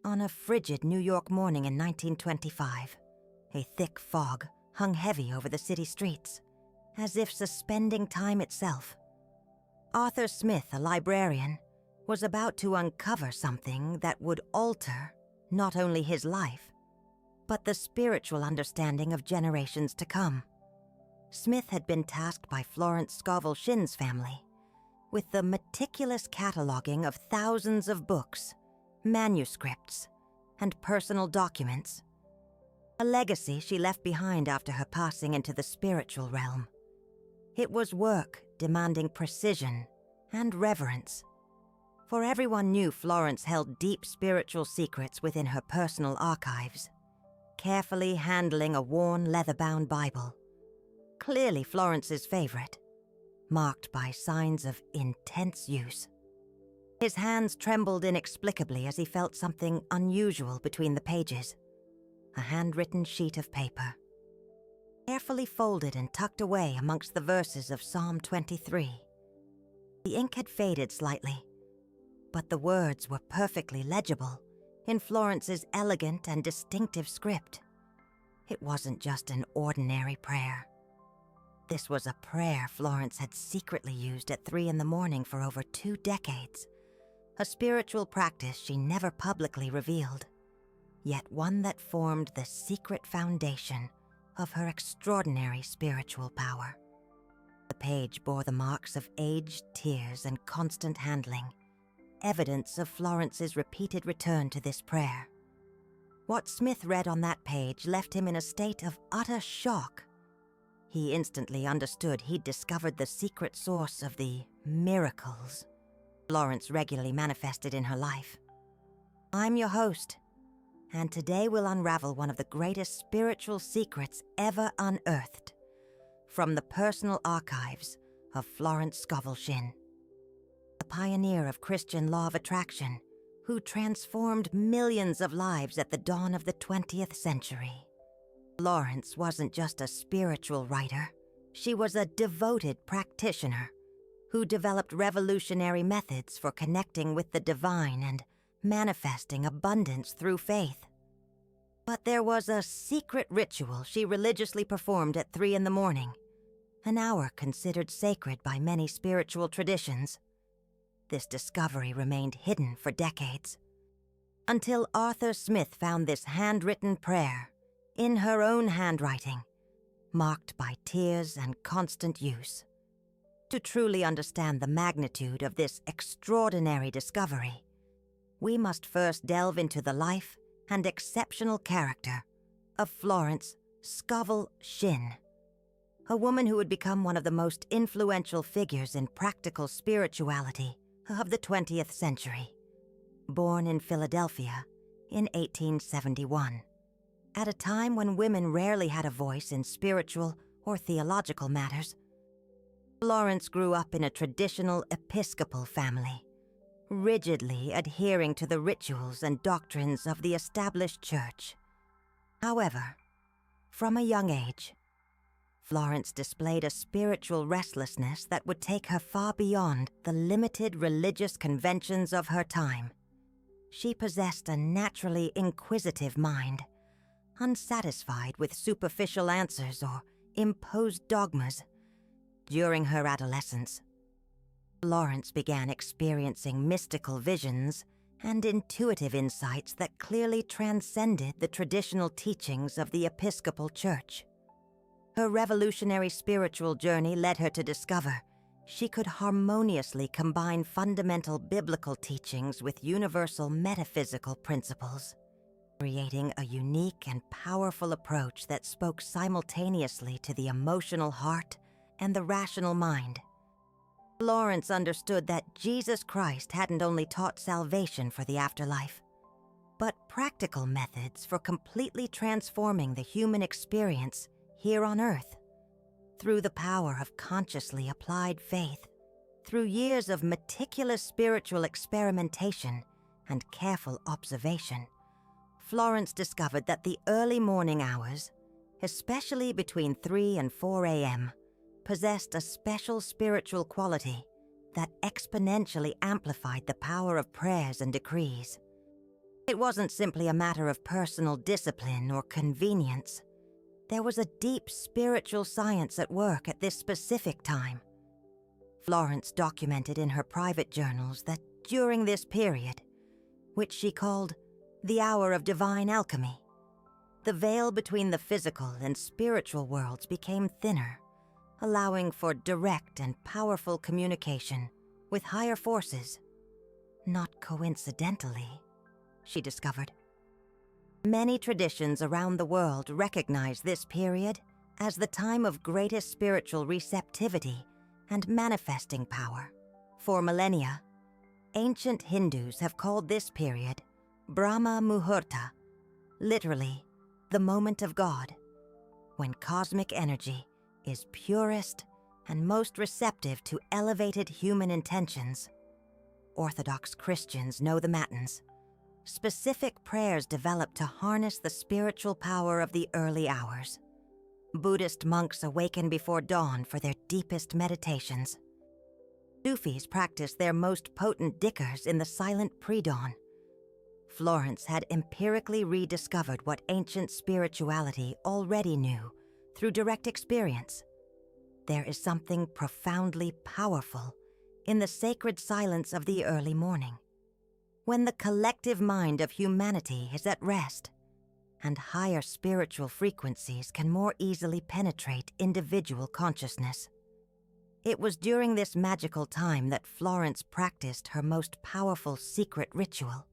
On a frigid New York morning in 1925, a thick fog hung heavy over the city streets, as if suspending time itself. Arthur Smith, a librarian, was about to uncover something that would alter not only his life, but the spiritual understanding of generations to come. Smith had been tasked by Florence Scovel Shinn's family with the meticulous cataloging of thousands of books, manuscripts, and personal documents, a legacy she left behind after her passing into the spiritual realm. It was work demanding precision and reverence, for everyone knew Florence held deep spiritual secrets within her personal archives, carefully handling a worn leather-bound Bible, clearly Florence's favorite, marked by signs of intense use. His hands trembled inexplicably as he felt something unusual between the pages, a handwritten sheet of paper, carefully folded and tucked away amongst the verses of Psalm 23. The ink had faded slightly, but the words were perfectly legible in Florence's elegant and distinctive script. It wasn't just an ordinary prayer. This was a prayer Florence had secretly used at 3 a.m. for over 2 decades, a spiritual practice she never publicly revealed, yet one that formed the secret foundation of her extraordinary spiritual power. The page bore the marks of aged tears and constant handling, evidence of Florence's repeated return to this prayer. What Smith read on that page left him in a state of utter shock. He instantly understood he'd discovered the secret source of the miracles Florence regularly manifested in her life. I'm your host, and today we'll unravel one of the greatest spiritual secrets ever unearthed from the personal archives of Florence Scovel Shinn, a pioneer of Christian law of attraction who transformed millions of lives at the dawn of the 20th century. Florence wasn't just a spiritual writer, she was a devoted practitioner who developed revolutionary methods for connecting with the divine and manifesting abundance through faith. But there was a secret ritual she religiously performed at 3 a.m, an hour considered sacred by many spiritual traditions. This discovery remained hidden for decades, until Arthur Smith found this handwritten prayer in her own handwriting, marked by tears and constant use. To truly understand the magnitude of this extraordinary discovery, we must first delve into the life and exceptional character of Florence Scovel Shinn, a woman who would become one of the most influential figures in practical spirituality of the 20th century. Born in Philadelphia in 1871, at a time when women rarely had a voice in spiritual or theological matters, Florence grew up in a traditional Episcopal family, rigidly adhering to the rituals and doctrines of the established church. However, from a young age, Florence displayed a spiritual restlessness that would take her far beyond the limited religious conventions of her time. She possessed a naturally inquisitive mind, unsatisfied with superficial answers or imposed dogmas. During her adolescence, Florence began experiencing mystical visions and intuitive insights that clearly transcended the traditional teachings of the Episcopal Church. Her revolutionary spiritual journey led her to discover she could harmoniously combine fundamental biblical teachings with universal metaphysical principles, creating a unique and powerful approach that spoke simultaneously to the emotional heart and the rational mind. Florence understood that Jesus Christ hadn't only taught salvation for the afterlife, but practical methods for completely transforming the human experience here on earth. Through the power of consciously applied faith, through years of meticulous spiritual experimentation and careful observation, Florence discovered that the early morning hours, especially between 3 and 4 a.m., possessed a special spiritual quality that exponentially amplified the power of prayers and decrees. It wasn't simply a matter of personal discipline or convenience. There was a deep spiritual science at work at this specific time. Florence documented in her private journals that during this period, which she called the hour of divine alchemy, the veil between the physical and spiritual worlds became thinner, allowing for direct and powerful communication with higher forces. Not coincidentally, she discovered. Many traditions around the world recognize this period as the time of greatest spiritual receptivity and manifesting power. For millennia, ancient Hindus have called this period Brahma Muhurta, literally, the moment of God, when cosmic energy is purest and most receptive to elevated human intentions. Orthodox Christians know the Matins, specific prayers developed to harness the spiritual power of the early hours. Buddhist monks awaken before dawn for their deepest meditations. Sufis practice their most potent dhikrs in the silent pre-dawn. Florence had empirically rediscovered what ancient spirituality already knew through direct experience. There is something profoundly powerful in the sacred silence of the early morning, when the collective mind of humanity is at rest, and higher spiritual frequencies can more easily penetrate individual consciousness. It was during this magical time that Florence practiced her most powerful secret ritual.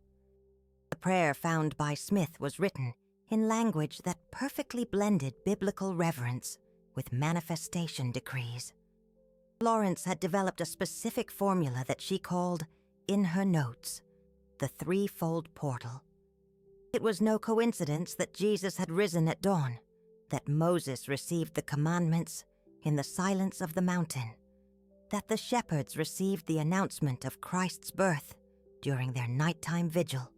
The prayer found by Smith was written in language that perfectly blended biblical reverence with manifestation decrees. Florence had developed a specific formula that she called, in her notes, the threefold portal. It was no coincidence that Jesus had risen at dawn, that Moses received the commandments in the silence of the mountain, that the shepherds received the announcement of Christ's birth during their nighttime vigil.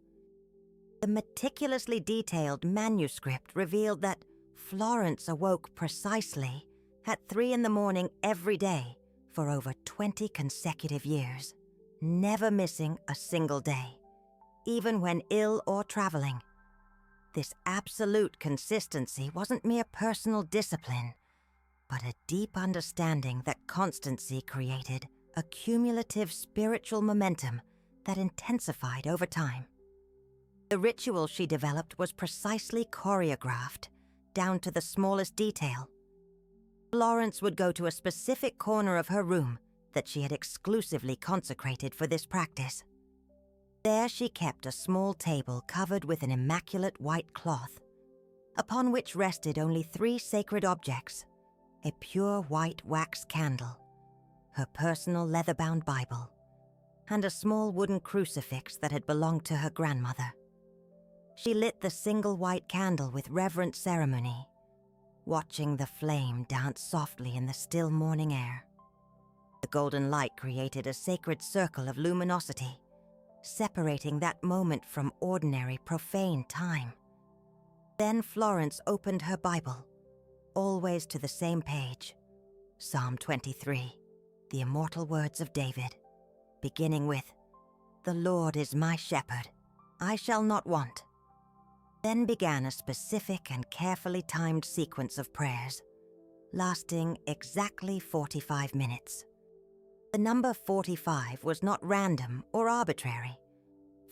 The meticulously detailed manuscript revealed that Florence awoke precisely at 3 a.m. every day for over 20 consecutive years, never missing a single day, even when ill or traveling. This absolute consistency wasn't mere personal discipline, but a deep understanding that constancy created a cumulative spiritual momentum that intensified over time. The ritual she developed was precisely choreographed, down to the smallest detail. Florence would go to a specific corner of her room that she had exclusively consecrated for this practice. There she kept a small table covered with an immaculate white cloth, upon which rested only 3 sacred objects: a pure white wax candle, her personal leather-bound Bible, and a small wooden crucifix that had belonged to her grandmother. She lit the single white candle with reverent ceremony, watching the flame dance softly in the still morning air. The golden light created a sacred circle of luminosity, separating that moment from ordinary, profane time. Then Florence opened her Bible, always to the same page, Psalm 23, the immortal words of David, beginning with, "The Lord is my shepherd, I shall not want." Then began a specific and carefully timed sequence of prayers, lasting exactly 45 minutes. The number 45 was not random or arbitrary.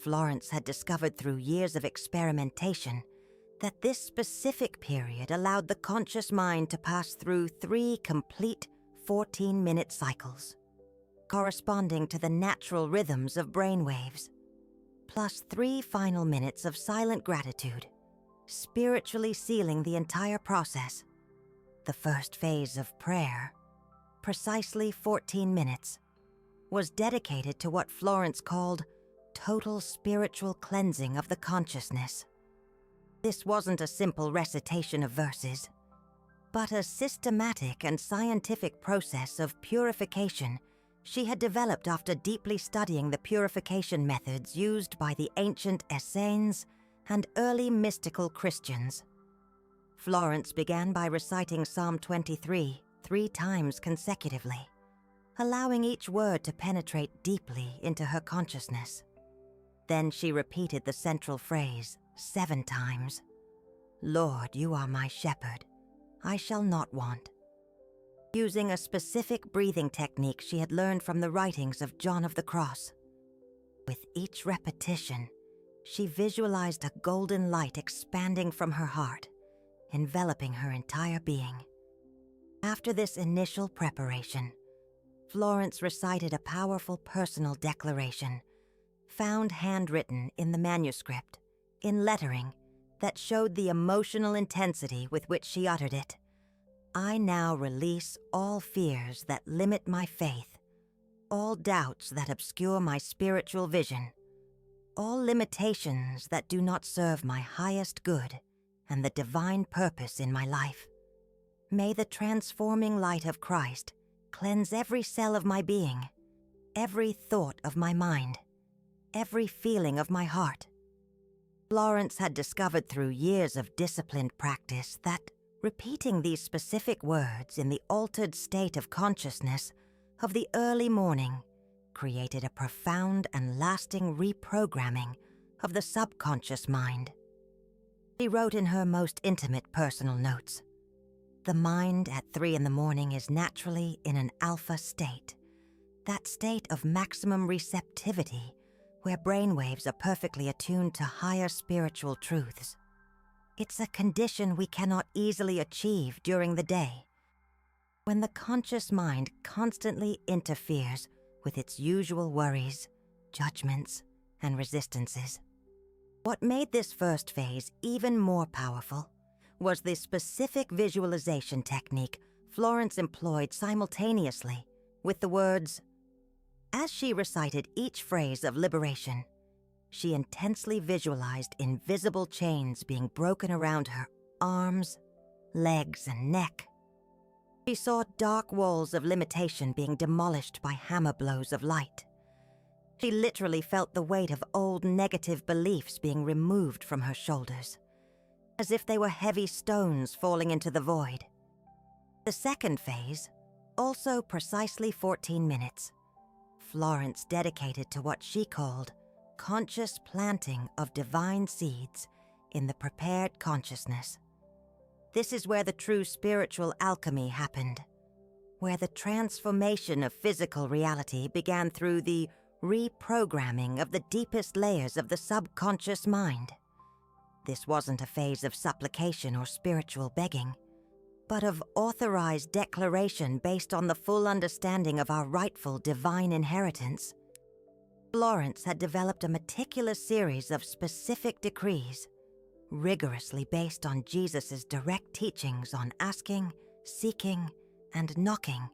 Florence had discovered through years of experimentation that this specific period allowed the conscious mind to pass through 3 complete 14-minute cycles, corresponding to the natural rhythms of brainwaves, plus 3 final minutes of silent gratitude, spiritually sealing the entire process. The first phase of prayer, precisely 14 minutes, was dedicated to what Florence called total spiritual cleansing of the consciousness. This wasn't a simple recitation of verses, but a systematic and scientific process of purification she had developed after deeply studying the purification methods used by the ancient Essenes and early mystical Christians. Florence began by reciting Psalm 23 3 times consecutively, allowing each word to penetrate deeply into her consciousness. Then she repeated the central phrase 7 times. "Lord, you are my shepherd. I shall not want." Using a specific breathing technique she had learned from the writings of John of the Cross. With each repetition, she visualized a golden light expanding from her heart, enveloping her entire being. After this initial preparation, Florence recited a powerful personal declaration, found handwritten in the manuscript, in lettering that showed the emotional intensity with which she uttered it. "I now release all fears that limit my faith, all doubts that obscure my spiritual vision, all limitations that do not serve my highest good and the divine purpose in my life. May the transforming light of Christ cleanse every cell of my being, every thought of my mind, every feeling of my heart." Florence had discovered through years of disciplined practice that repeating these specific words in the altered state of consciousness of the early morning created a profound and lasting reprogramming of the subconscious mind. She wrote in her most intimate personal notes, "The mind at 3 in the morning is naturally in an alpha state, that state of maximum receptivity where brainwaves are perfectly attuned to higher spiritual truths. It's a condition we cannot easily achieve during the day, when the conscious mind constantly interferes with its usual worries, judgments, and resistances." What made this first phase even more powerful was the specific visualization technique Florence employed simultaneously with the words. As she recited each phrase of liberation, she intensely visualized invisible chains being broken around her arms, legs, and neck. She saw dark walls of limitation being demolished by hammer blows of light. She literally felt the weight of old negative beliefs being removed from her shoulders, as if they were heavy stones falling into the void. The second phase, also precisely 14 minutes, Florence dedicated to what she called conscious planting of divine seeds in the prepared consciousness. This is where the true spiritual alchemy happened, where the transformation of physical reality began through the reprogramming of the deepest layers of the subconscious mind. This wasn't a phase of supplication or spiritual begging, but of authorized declaration based on the full understanding of our rightful divine inheritance. Florence had developed a meticulous series of specific decrees, rigorously based on Jesus' direct teachings on asking, seeking, and knocking,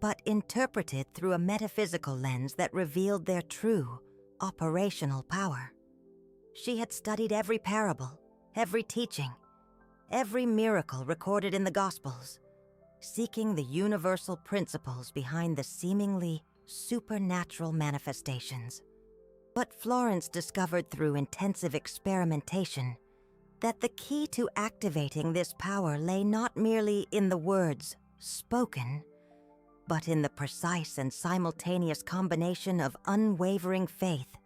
but interpreted through a metaphysical lens that revealed their true, operational power. She had studied every parable, every teaching, every miracle recorded in the Gospels, seeking the universal principles behind the seemingly supernatural manifestations. But Florence discovered through intensive experimentation that the key to activating this power lay not merely in the words spoken, but in the precise and simultaneous combination of unwavering faith,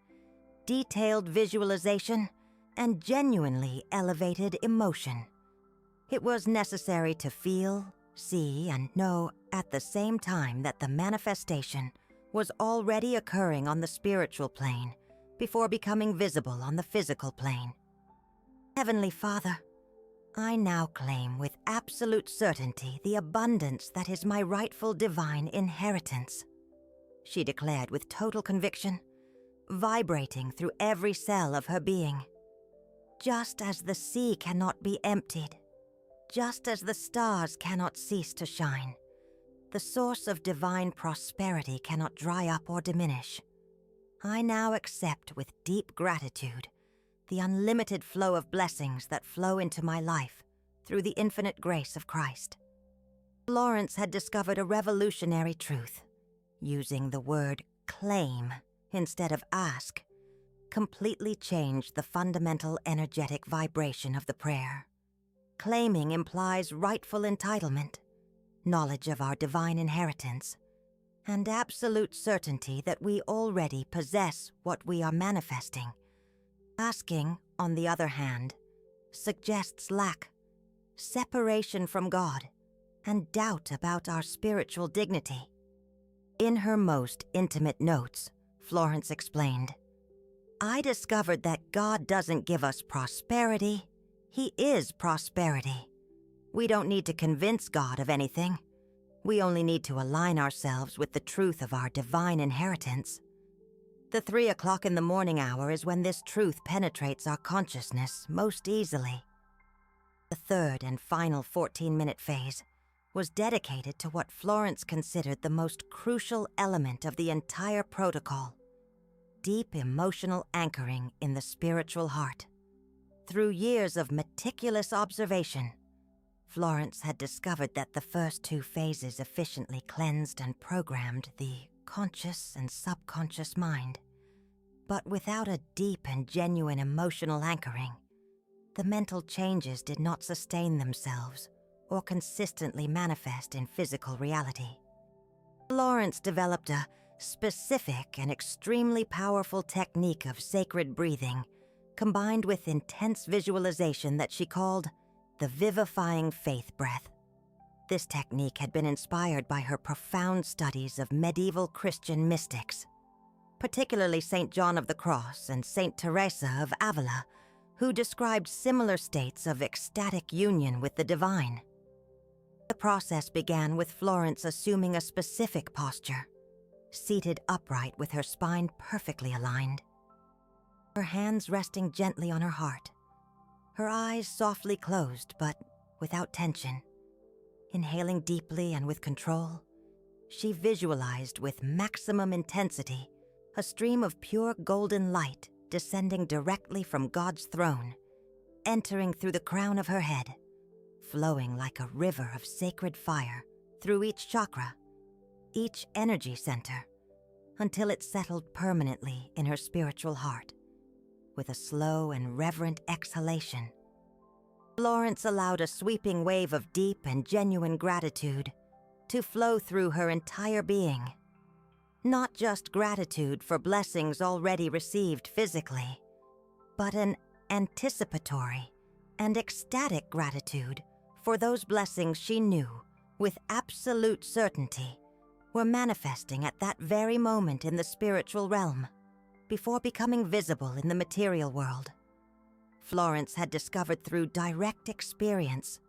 detailed visualization, and genuinely elevated emotion. It was necessary to feel, see, and know at the same time that the manifestation was already occurring on the spiritual plane before becoming visible on the physical plane. Heavenly Father, I now claim with absolute certainty the abundance that is my rightful divine inheritance, she declared with total conviction, vibrating through every cell of her being. Just as the sea cannot be emptied, just as the stars cannot cease to shine, the source of divine prosperity cannot dry up or diminish. I now accept with deep gratitude the unlimited flow of blessings that flow into my life through the infinite grace of Christ. Florence had discovered a revolutionary truth. Using the word claim instead of ask completely changed the fundamental energetic vibration of the prayer. Claiming implies rightful entitlement, knowledge of our divine inheritance, and absolute certainty that we already possess what we are manifesting. Asking, on the other hand, suggests lack, separation from God, and doubt about our spiritual dignity. In her most intimate notes, Florence explained, "I discovered that God doesn't give us prosperity. He is prosperity. We don't need to convince God of anything. We only need to align ourselves with the truth of our divine inheritance. The 3 o'clock in the morning hour is when this truth penetrates our consciousness most easily." The third and final 14-minute phase was dedicated to what Florence considered the most crucial element of the entire protocol: deep emotional anchoring in the spiritual heart. Through years of meticulous observation, Florence had discovered that the first 2 phases efficiently cleansed and programmed the conscious and subconscious mind. But without a deep and genuine emotional anchoring, the mental changes did not sustain themselves or consistently manifest in physical reality. Florence developed a specific and extremely powerful technique of sacred breathing, combined with intense visualization that she called the vivifying faith breath. This technique had been inspired by her profound studies of medieval Christian mystics, particularly St. John of the Cross and St. Teresa of Avila, who described similar states of ecstatic union with the divine. The process began with Florence assuming a specific posture, seated upright with her spine perfectly aligned, her hands resting gently on her heart, her eyes softly closed but without tension. Inhaling deeply and with control, she visualized with maximum intensity a stream of pure golden light descending directly from God's throne, entering through the crown of her head, flowing like a river of sacred fire through each chakra, each energy center, until it settled permanently in her spiritual heart. With a slow and reverent exhalation, Florence allowed a sweeping wave of deep and genuine gratitude to flow through her entire being. Not just gratitude for blessings already received physically, but an anticipatory and ecstatic gratitude for those blessings she knew with absolute certainty were manifesting at that very moment in the spiritual realm, before becoming visible in the material world. Florence had discovered through direct experience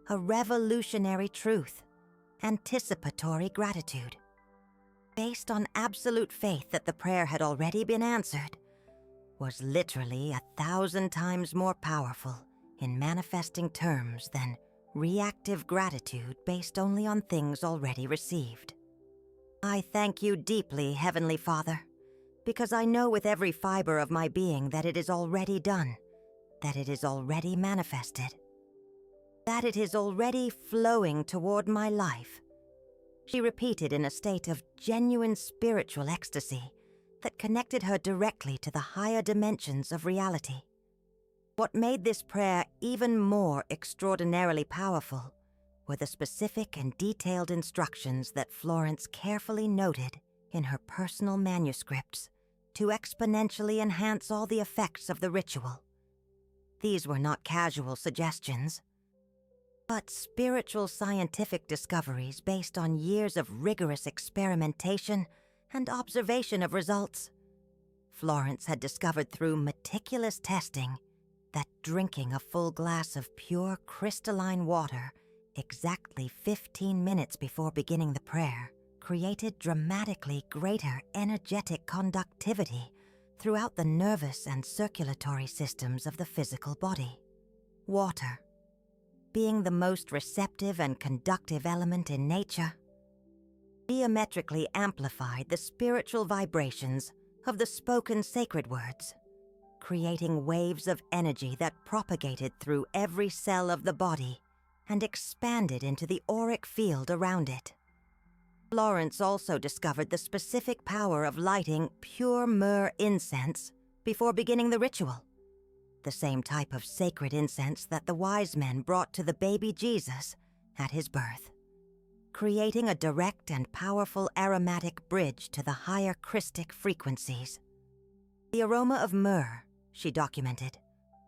a revolutionary truth: anticipatory gratitude. Based on absolute faith that the prayer had already been answered, was literally 1,000 times more powerful in manifesting terms than reactive gratitude based only on things already received. "I thank you deeply, Heavenly Father, because I know with every fiber of my being that it is already done, that it is already manifested, that it is already flowing toward my life," she repeated in a state of genuine spiritual ecstasy that connected her directly to the higher dimensions of reality. What made this prayer even more extraordinarily powerful were the specific and detailed instructions that Florence carefully noted in her personal manuscripts to exponentially enhance all the effects of the ritual. These were not casual suggestions, but spiritual scientific discoveries based on years of rigorous experimentation and observation of results. Florence had discovered through meticulous testing that drinking a full glass of pure crystalline water exactly 15 minutes before beginning the prayer created dramatically greater energetic conductivity throughout the nervous and circulatory systems of the physical body. Water, being the most receptive and conductive element in nature, geometrically amplified the spiritual vibrations of the spoken sacred words, creating waves of energy that propagated through every cell of the body and expanded into the auric field around it. Florence also discovered the specific power of lighting pure myrrh incense before beginning the ritual, the same type of sacred incense that the wise men brought to the baby Jesus at his birth. creating a direct and powerful aromatic bridge to the higher Christic frequencies. The aroma of myrrh, she documented,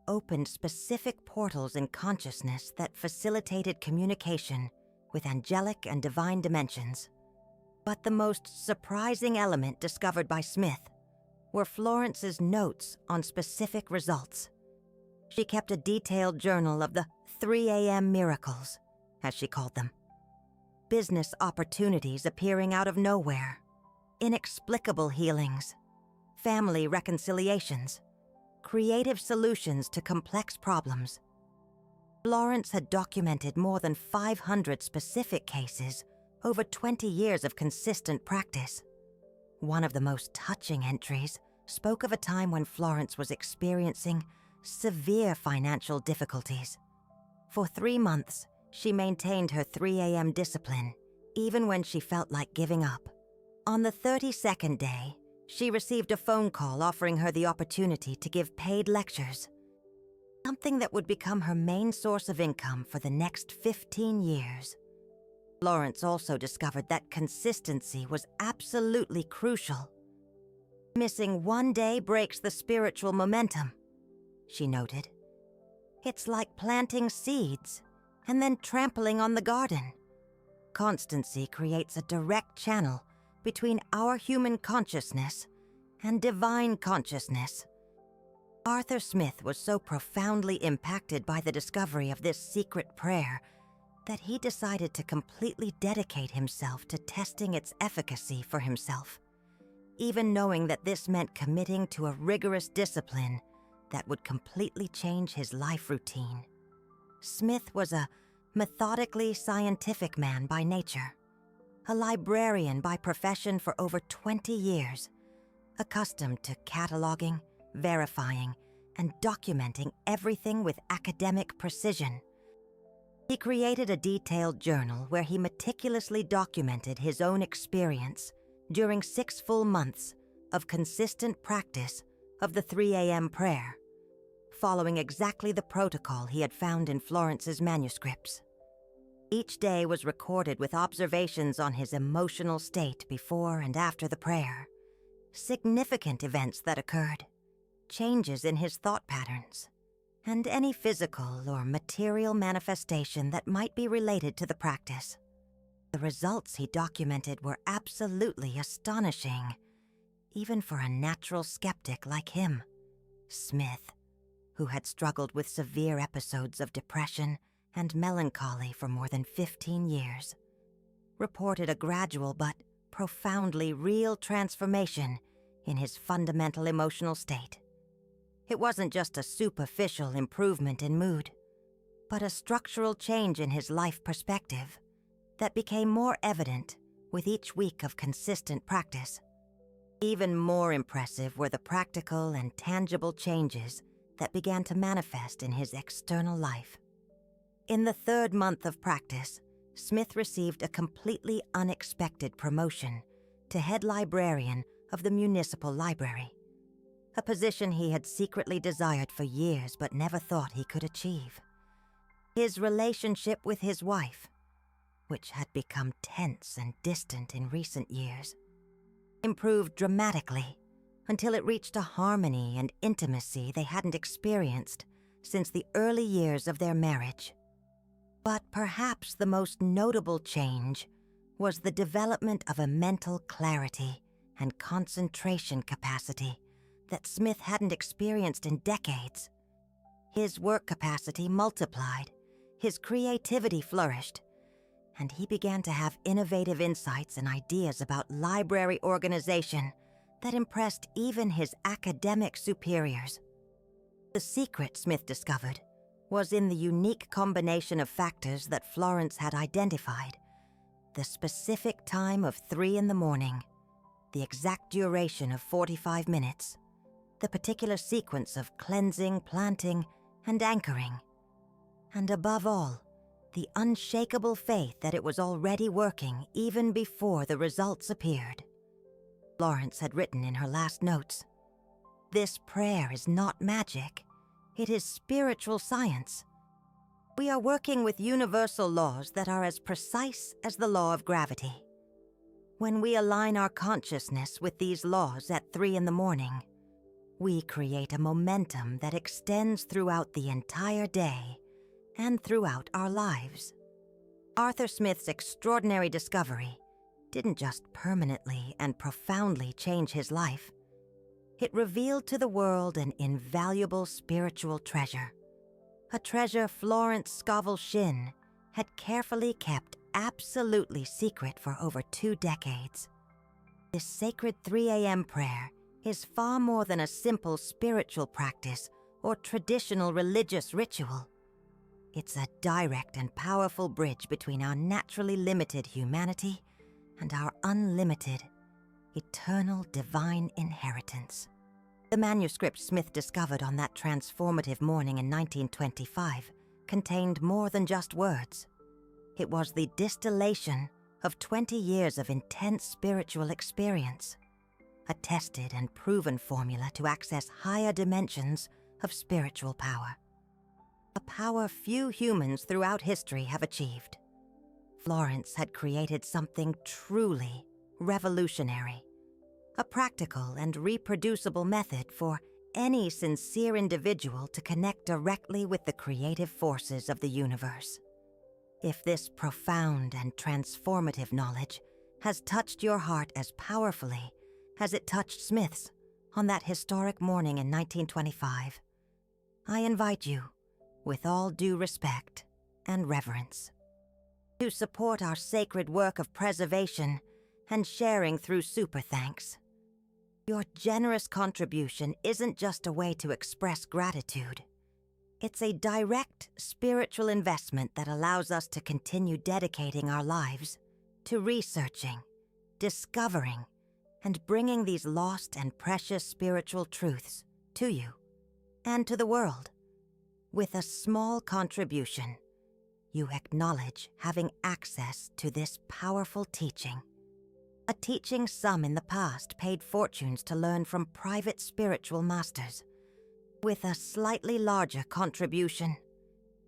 opened specific portals in consciousness that facilitated communication with angelic and divine dimensions. But the most surprising element discovered by Smith were Florence's notes on specific results. She kept a detailed journal of the 3 a.m. miracles, as she called them. Business opportunities appearing out of nowhere, inexplicable healings, family reconciliations, creative solutions to complex problems. Florence had documented more than 500 specific cases over 20 years of consistent practice. One of the most touching entries spoke of a time when Florence was experiencing severe financial difficulties. For 3 months, she maintained her 3 a.m. discipline, even when she felt like giving up. On the 32nd day, she received a phone call offering her the opportunity to give paid lectures, something that would become her main source of income for the next 15 years. Florence also discovered that consistency was absolutely crucial. Missing one day breaks the spiritual momentum, she noted. It's like planting seeds and then trampling on the garden. Constancy creates a direct channel between our human consciousness and divine consciousness. Arthur Smith was so profoundly impacted by the discovery of this secret prayer that he decided to completely dedicate himself to testing its efficacy for himself, even knowing that this meant committing to a rigorous discipline that would completely change his life routine. Smith was a methodically scientific man by nature, a librarian by profession for over 20 years, accustomed to cataloging, verifying, and documenting everything with academic precision. He created a detailed journal where he meticulously documented his own experience during 6 full months of consistent practice of the 3 a.m. prayer, following exactly the protocol he had found in Florence's manuscripts. Each day was recorded with observations on his emotional state before and after the prayer, significant events that occurred, changes in his thought patterns, and any physical or material manifestation that might be related to the practice. The results he documented were absolutely astonishing, even for a natural skeptic like him. Smith, who had struggled with severe episodes of depression and melancholy for more than 15 years, reported a gradual but profoundly real transformation in his fundamental emotional state. It wasn't just a superficial improvement in mood, but a structural change in his life perspective that became more evident with each week of consistent practice. Even more impressive were the practical and tangible changes that began to manifest in his external life. In the 3rd month of practice, Smith received a completely unexpected promotion to head librarian of the municipal library, a position he had secretly desired for years but never thought he could achieve. His relationship with his wife, which had become tense and distant in recent years, improved dramatically until it reached a harmony and intimacy they hadn't experienced since the early years of their marriage. But perhaps the most notable change was the development of a mental clarity and concentration capacity that Smith hadn't experienced in decades. His work capacity multiplied, his creativity flourished, and he began to have innovative insights and ideas about library organization that impressed even his academic superiors. The secret, Smith discovered, was in the unique combination of factors that Florence had identified: the specific time of 3 in the morning, the exact duration of 45 minutes, the particular sequence of cleansing, planting, and anchoring, and above all, the unshakable faith that it was already working even before the results appeared. Florence had written in her last notes, "This prayer is not magic, it is spiritual science. We are working with universal laws that are as precise as the law of gravity. When we align our consciousness with these laws at 3 in the morning, we create a momentum that extends throughout the entire day and throughout our lives. Arthur Smith's extraordinary discovery didn't just permanently and profoundly change his life. It revealed to the world an invaluable spiritual treasure, a treasure Florence Scovel Shinn had carefully kept absolutely secret for over 2 decades. This sacred 3 a.m. prayer is far more than a simple spiritual practice or traditional religious ritual. It's a direct and powerful bridge between our naturally limited humanity and our unlimited, eternal divine inheritance. The manuscript Smith discovered on that transformative morning in 1925 contained more than just words. It was the distillation of 20 years of intense spiritual experience, a tested and proven formula to access higher dimensions of spiritual power. A power few humans throughout history have achieved. Florence had created something truly revolutionary, a practical and reproducible method for any sincere individual to connect directly with the creative forces of the universe. If this profound and transformative knowledge has touched your heart as powerfully as it touched Smith's on that historic morning in 1925, I invite you, with all due respect and reverence, to support our sacred work of preservation and sharing through Super Thanks. Your generous contribution isn't just a way to express gratitude. It's a direct spiritual investment that allows us to continue dedicating our lives to researching, discovering, and bringing these lost and precious spiritual truths to you and to the world. With a small contribution, you acknowledge having access to this powerful teaching, a teaching some in the past paid fortunes to learn from private spiritual masters. With a slightly larger contribution,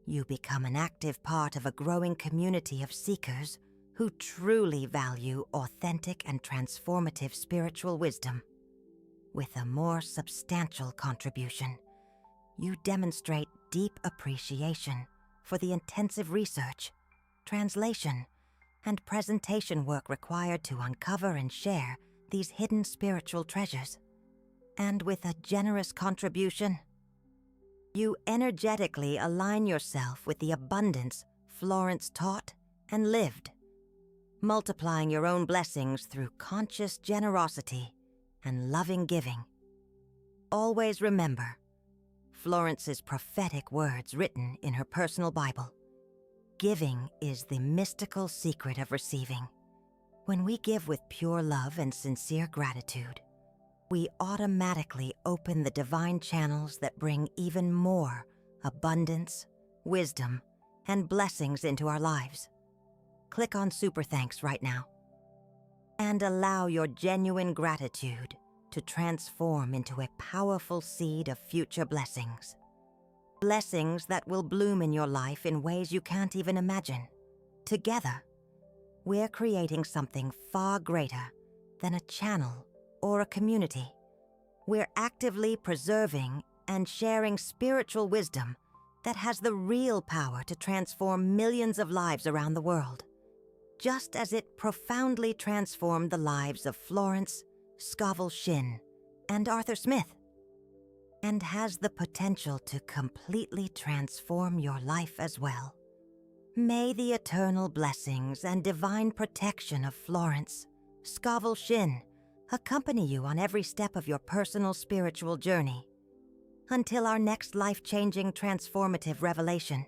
you become an active part of a growing community of seekers who truly value authentic and transformative spiritual wisdom. With a more substantial contribution, you demonstrate deep appreciation for the intensive research, translation, and presentation work required to uncover and share these hidden spiritual treasures. And with a generous contribution, you energetically align yourself with the abundance Florence taught and lived, multiplying your own blessings through conscious generosity and loving giving. Always remember Florence's prophetic words written in her personal Bible. Giving is the mystical secret of receiving. When we give with pure love and sincere gratitude, we automatically open the divine channels that bring even more abundance, wisdom, and blessings into our lives. Click on Super Thanks right now and allow your genuine gratitude to transform into a powerful seed of future blessings. Blessings that will bloom in your life in ways you can't even imagine. Together, we're creating something far greater than a channel or a community. We're actively preserving and sharing spiritual wisdom that has the real power to transform millions of lives around the world, just as it profoundly transformed the lives of Florence Scovel Shinn and Arthur Smith, and has the potential to completely transform your life as well. May the eternal blessings and divine protection of Florence Scovel Shinn accompany you on every step of your personal spiritual journey. Until our next life-changing transformative revelation.